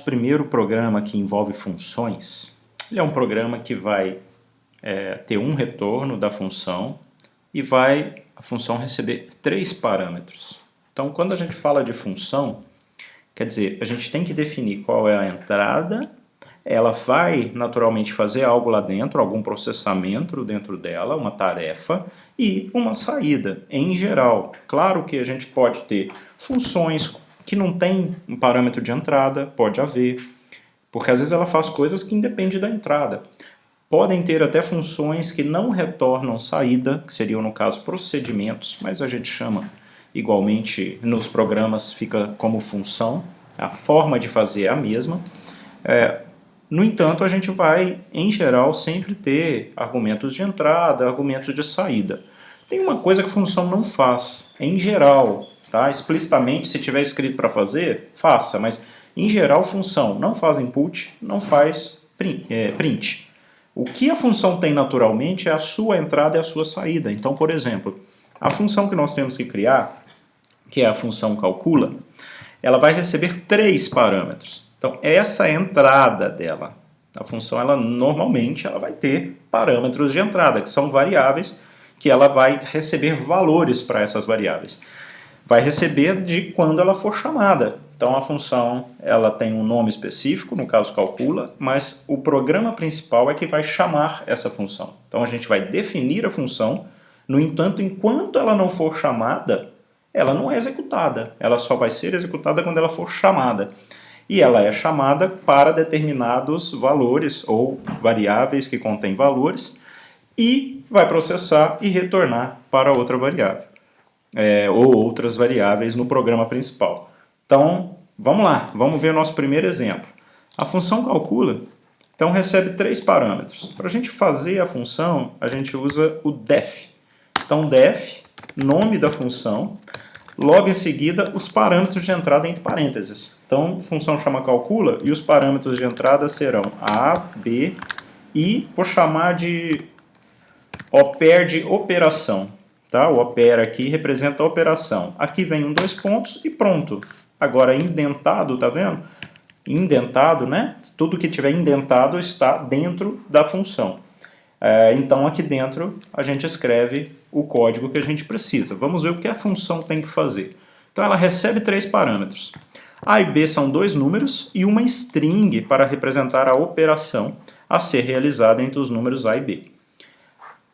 nosso primeiro programa que envolve funções, ele é um programa que vai ter um retorno da função e vai a função receber 3 parâmetros. Então, quando a gente fala de função, quer dizer, a gente tem que definir qual é a entrada, ela vai naturalmente fazer algo lá dentro, algum processamento dentro dela, uma tarefa, e uma saída, em geral. Claro que a gente pode ter funções que não tem um parâmetro de entrada, pode haver, porque às vezes ela faz coisas que independem da entrada. Podem ter até funções que não retornam saída, que seriam, no caso, procedimentos, mas a gente chama igualmente, nos programas fica como função, a forma de fazer é a mesma. No entanto, a gente vai, em geral, sempre ter argumentos de entrada, argumentos de saída. Tem uma coisa que função não faz, em geral, tá? Explicitamente, se tiver escrito para fazer, faça, mas em geral, função não faz input, não faz print. O que a função tem naturalmente é a sua entrada e a sua saída. Então, por exemplo, a função que nós temos que criar, que é a função calcula, ela vai receber 3 parâmetros. Então, essa é a entrada dela. A função, normalmente, ela vai ter parâmetros de entrada, que são variáveis, que ela vai receber valores para essas variáveis. Vai receber de quando ela for chamada. Então, a função ela tem um nome específico, no caso calcula, mas o programa principal é que vai chamar essa função. Então, a gente vai definir a função, no entanto, enquanto ela não for chamada, ela não é executada. Ela só vai ser executada quando ela for chamada. E ela é chamada para determinados valores ou variáveis que contêm valores e vai processar e retornar para outra variável. Ou outras variáveis no programa principal. Então, vamos lá, vamos ver o nosso primeiro exemplo. A função calcula, então recebe 3 parâmetros. Para a gente fazer a função, a gente usa o def. Então, def, nome da função, logo em seguida os parâmetros de entrada entre parênteses. Então, a função chama calcula e os parâmetros de entrada serão A, B e vou chamar de opera de operação. Tá? O opera aqui representa a operação. Aqui vem 2 pontos e pronto. Agora, indentado, tá vendo? Indentado, né? Tudo que tiver indentado está dentro da função. Então, aqui dentro, a gente escreve o código que a gente precisa. Vamos ver o que a função tem que fazer. Então, ela recebe 3 parâmetros. A e B são 2 números e uma string para representar a operação a ser realizada entre os números A e B.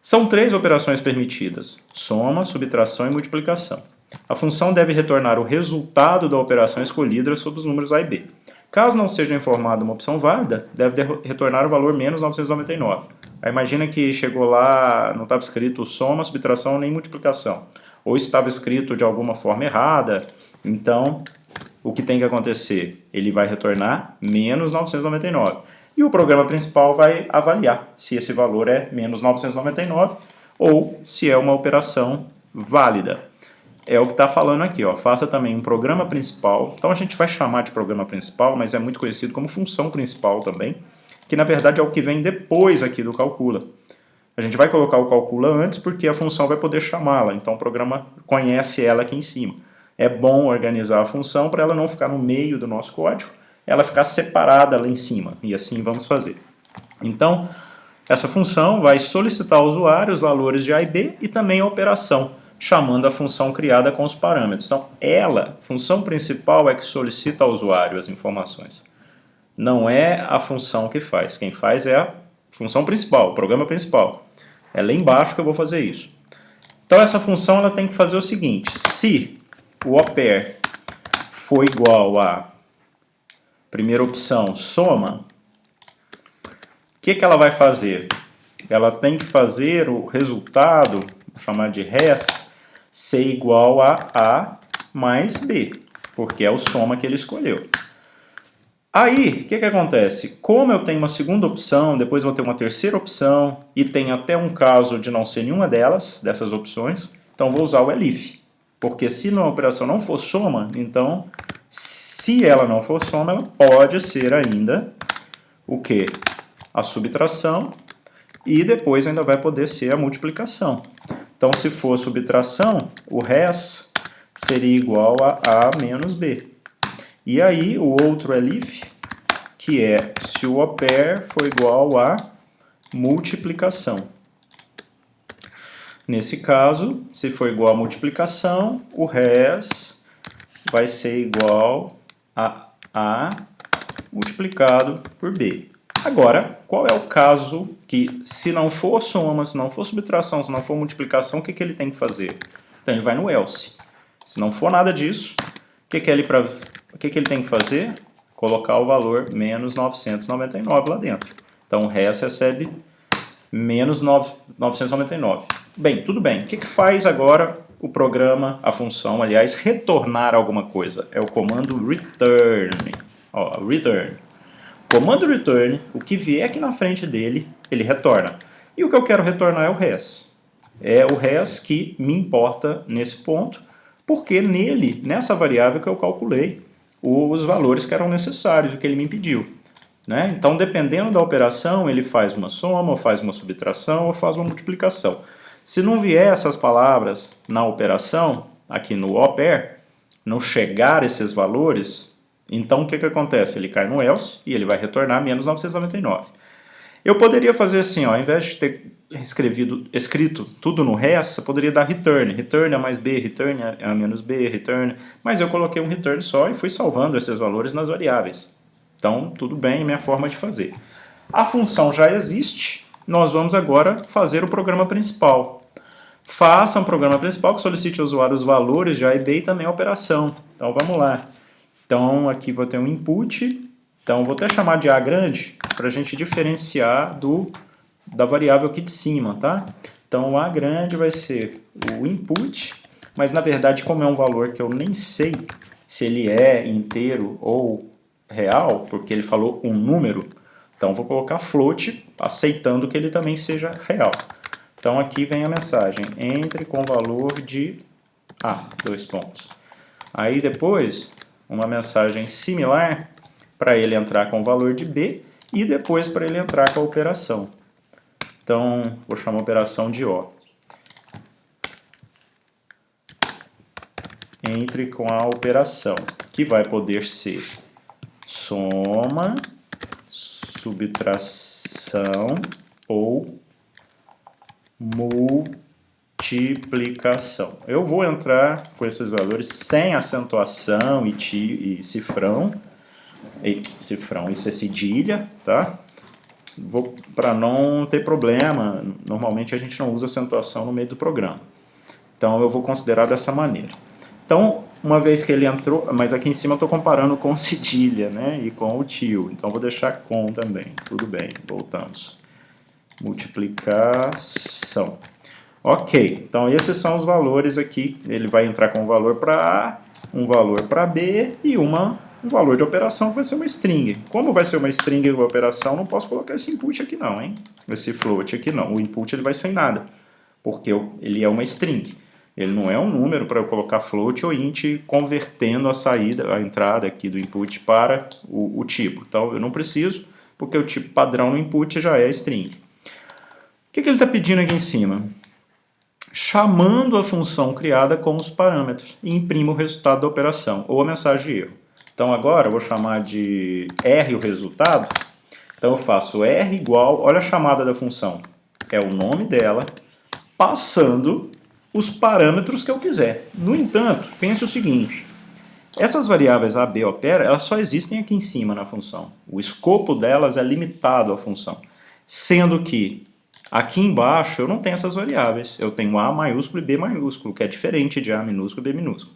São 3 operações permitidas: soma, subtração e multiplicação. A função deve retornar o resultado da operação escolhida sobre os números A e B. Caso não seja informada uma opção válida, deve retornar o valor menos 999. Aí imagina que chegou lá, não estava escrito soma, subtração nem multiplicação. Ou estava escrito de alguma forma errada. Então, o que tem que acontecer? Ele vai retornar menos 999. E o programa principal vai avaliar se esse valor é menos 999 ou se é uma operação válida. É o que está falando aqui, ó. Faça também um programa principal. Então a gente vai chamar de programa principal, mas é muito conhecido como função principal também, que na verdade é o que vem depois aqui do calcula. A gente vai colocar o calcula antes porque a função vai poder chamá-la, então o programa conhece ela aqui em cima. É bom organizar a função para ela não ficar no meio do nosso código, ela ficar separada lá em cima, e assim vamos fazer. Então, essa função vai solicitar ao usuário os valores de A e B e também a operação, chamando a função criada com os parâmetros. Então, função principal é que solicita ao usuário as informações. Não é a função que faz. Quem faz é a função principal, o programa principal. É lá embaixo que eu vou fazer isso. Então, essa função ela tem que fazer o seguinte: se o opera for igual a primeira opção, soma, o que ela vai fazer? Ela tem que fazer o resultado, vou chamar de res, ser igual a mais B, porque é o soma que ele escolheu. Aí, o que acontece? Como eu tenho uma segunda opção, depois vou ter uma terceira opção, e tem até um caso de não ser nenhuma dessas opções, então vou usar o elif. Porque se a operação não for soma, então, se ela não for soma, ela pode ser ainda o quê? A subtração, e depois ainda vai poder ser a multiplicação. Então, se for subtração, o res seria igual a menos B. E aí, o outro elif que é se o OPER for igual a multiplicação. Nesse caso, se for igual a multiplicação, o res vai ser igual a A multiplicado por B. Agora, qual é o caso que, se não for soma, se não for subtração, se não for multiplicação, o que ele tem que fazer? Então, ele vai no else. Se não for nada disso, o que ele tem que fazer? Colocar o valor menos 999 lá dentro. Então, o res recebe menos 999. Bem, tudo bem. O que faz agora o programa, a função, aliás, retornar alguma coisa? É o comando return. Ó, return. Comando return, o que vier aqui na frente dele, ele retorna. E o que eu quero retornar é o res. É o res que me importa nesse ponto, porque nele, nessa variável que eu calculei, os valores que eram necessários, o que ele me pediu. Né? Então, dependendo da operação, ele faz uma soma, ou faz uma subtração, ou faz uma multiplicação. Se não vier essas palavras na operação, aqui no OPER, não chegar esses valores, então o que acontece? Ele cai no else e ele vai retornar menos 999. Eu poderia fazer assim, ó, ao invés de ter escrito tudo no res, eu poderia dar return. Return a mais b, return a menos b, return. Mas eu coloquei um return só e fui salvando esses valores nas variáveis. Então, tudo bem, é minha forma de fazer. A função já existe, nós vamos agora fazer o programa principal. Faça um programa principal que solicite ao usuário os valores de A e B e também a operação. Então, vamos lá. Então, aqui vou ter um input. Então, vou até chamar de A grande para a gente diferenciar da variável aqui de cima, tá? Então, o A grande vai ser o input, mas na verdade, como é um valor que eu nem sei se ele é inteiro ou real, porque ele falou um número, então vou colocar float, aceitando que ele também seja real. Então aqui vem a mensagem, entre com valor de A, 2 pontos. Aí depois, uma mensagem similar para ele entrar com o valor de B e depois para ele entrar com a operação. Então, vou chamar a operação de O. Entre com a operação, que vai poder ser soma, subtração ou multiplicação. Eu vou entrar com esses valores sem acentuação e cifrão e cedilha, tá? Para não ter problema, normalmente a gente não usa acentuação no meio do programa. Então eu vou considerar dessa maneira. Então, uma vez que ele entrou, mas aqui em cima eu estou comparando com cedilha, né, e com o tio, então vou deixar com também, tudo bem, voltamos. Multiplicação. Ok, então esses são os valores aqui, ele vai entrar com um valor para A, um valor para B e um valor de operação que vai ser uma string. Como vai ser uma string de operação, não posso colocar esse input aqui não, hein? Esse float aqui não, o input ele vai sem nada, porque ele é uma string. Ele não é um número para eu colocar float ou int convertendo a entrada aqui do input para o tipo. Então eu não preciso, porque o tipo padrão no input já é string. O que ele está pedindo aqui em cima? Chamando a função criada com os parâmetros e imprimo o resultado da operação, ou a mensagem de erro. Então agora eu vou chamar de R o resultado. Então eu faço R igual, olha a chamada da função, é o nome dela, passando os parâmetros que eu quiser. No entanto, pense o seguinte, essas variáveis A, B, opera, elas só existem aqui em cima na função. O escopo delas é limitado à função, sendo que aqui embaixo eu não tenho essas variáveis. Eu tenho A maiúsculo e B maiúsculo, que é diferente de A minúsculo e B minúsculo.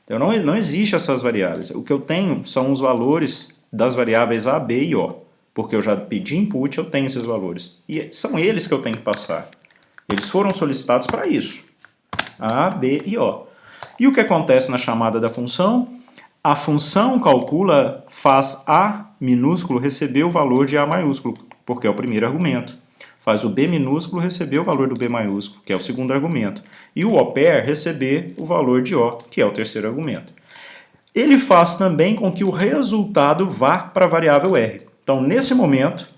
Então não existe essas variáveis. O que eu tenho são os valores das variáveis A, B e O. Porque eu já pedi input, eu tenho esses valores. E são eles que eu tenho que passar. Eles foram solicitados para isso. A, B e O. E o que acontece na chamada da função? A função calcula, faz A minúsculo receber o valor de A maiúsculo, porque é o primeiro argumento. Faz o B minúsculo receber o valor do B maiúsculo, que é o segundo argumento. E o OPER receber o valor de O, que é o terceiro argumento. Ele faz também com que o resultado vá para a variável R. Então, nesse momento,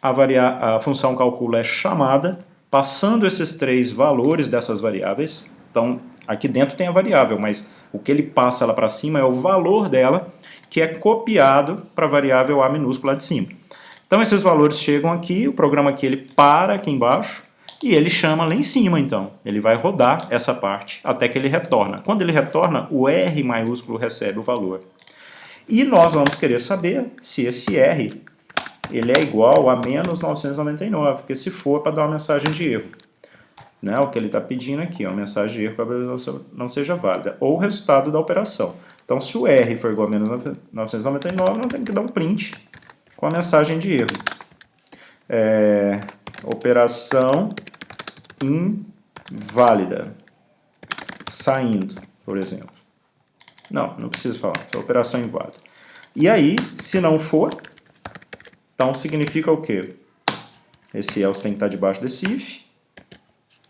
a função calcula é chamada, passando esses três valores dessas variáveis. Então, aqui dentro tem a variável, mas o que ele passa lá para cima é o valor dela, que é copiado para a variável A minúscula lá de cima. Então esses valores chegam aqui, o programa aqui ele para aqui embaixo e ele chama lá em cima então. Ele vai rodar essa parte até que ele retorna. Quando ele retorna, o R maiúsculo recebe o valor. E nós vamos querer saber se esse R ele é igual a menos 999, porque se for para dar uma mensagem de erro. Né, o que ele está pedindo aqui, uma mensagem de erro para a operação não seja válida, ou o resultado da operação. Então, se o R for igual a menos 999, não tem que dar um print com a mensagem de erro. Operação inválida, saindo, por exemplo. Não precisa falar, é operação inválida. E aí, se não for, então significa o quê? Esse else tem que estar debaixo desse if.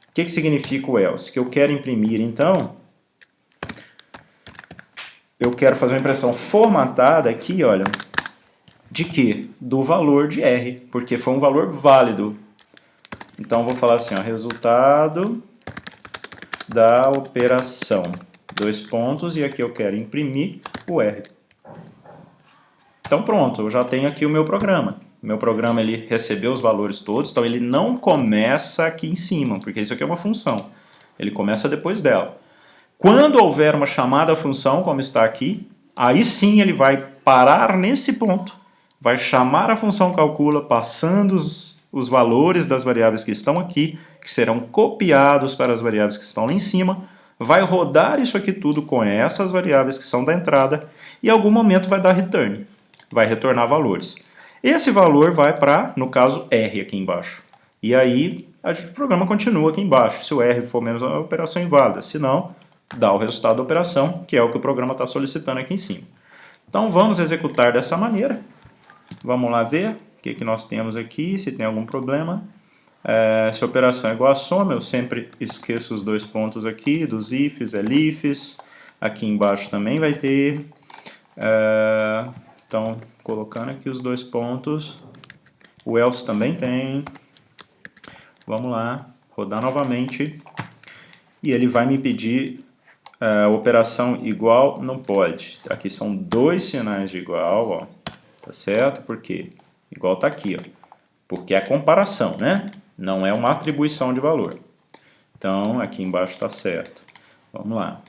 O que significa o else? Que eu quero imprimir, então, eu quero fazer uma impressão formatada aqui, olha, de quê? Do valor de R, porque foi um valor válido. Então, vou falar assim, ó, resultado da operação, 2 pontos, e aqui eu quero imprimir o R. Então, pronto, eu já tenho aqui o meu programa. Meu programa ele recebeu os valores todos, então ele não começa aqui em cima, porque isso aqui é uma função. Ele começa depois dela. Quando houver uma chamada à função, como está aqui, aí sim ele vai parar nesse ponto, vai chamar a função calcula, passando os valores das variáveis que estão aqui, que serão copiados para as variáveis que estão lá em cima, vai rodar isso aqui tudo com essas variáveis que são da entrada, e em algum momento vai dar return, vai retornar valores. Esse valor vai para, no caso, R aqui embaixo. E aí, o programa continua aqui embaixo. Se o R for menos a operação inválida. Se não, dá o resultado da operação, que é o que o programa está solicitando aqui em cima. Então, vamos executar dessa maneira. Vamos lá ver o que nós temos aqui, se tem algum problema. Se a operação é igual a soma, eu sempre esqueço os 2 pontos aqui, dos ifs, elifs. Aqui embaixo também vai ter. Então, colocando aqui os 2 pontos, o else também tem. Vamos lá, rodar novamente. E ele vai me pedir operação igual, não pode. Aqui são 2 sinais de igual, ó. Tá certo? Por quê? Igual tá aqui, ó. Porque é comparação, né? Não é uma atribuição de valor. Então, aqui embaixo tá certo. Vamos lá.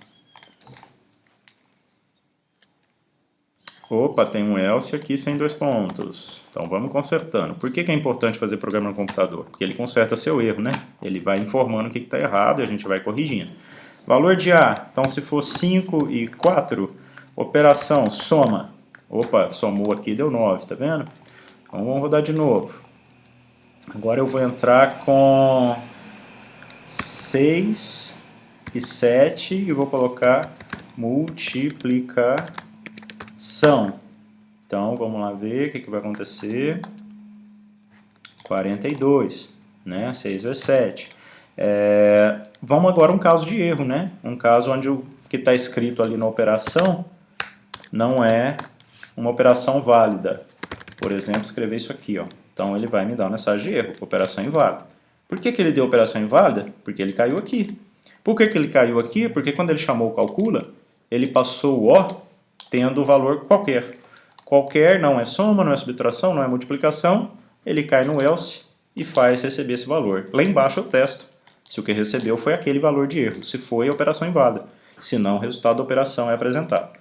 Opa, tem um else aqui sem 2 pontos. Então vamos consertando. Por que é importante fazer programa no computador? Porque ele conserta seu erro, né? Ele vai informando o que está errado e a gente vai corrigindo. Valor de A. Então se for 5 e 4, operação soma. Opa, somou aqui, deu 9, tá vendo? Então vamos rodar de novo. Agora eu vou entrar com 6 e 7 e vou colocar multiplicação. Então, vamos lá ver o que vai acontecer. 42, né? 6 vezes 7. Vamos agora a um caso de erro, né? Um caso onde o que está escrito ali na operação não é uma operação válida. Por exemplo, escrever isso aqui, ó. Então, ele vai me dar uma mensagem de erro, operação inválida. Por que ele deu operação inválida? Porque ele caiu aqui. Por que ele caiu aqui? Porque quando ele chamou o calcula, ele passou o O tendo o valor qualquer. Qualquer não é soma, não é subtração, não é multiplicação. Ele cai no else e faz receber esse valor. Lá embaixo eu testo se o que recebeu foi aquele valor de erro. Se foi, a operação inválida. Se não, o resultado da operação é apresentado.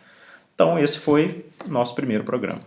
Então, esse foi o nosso primeiro programa.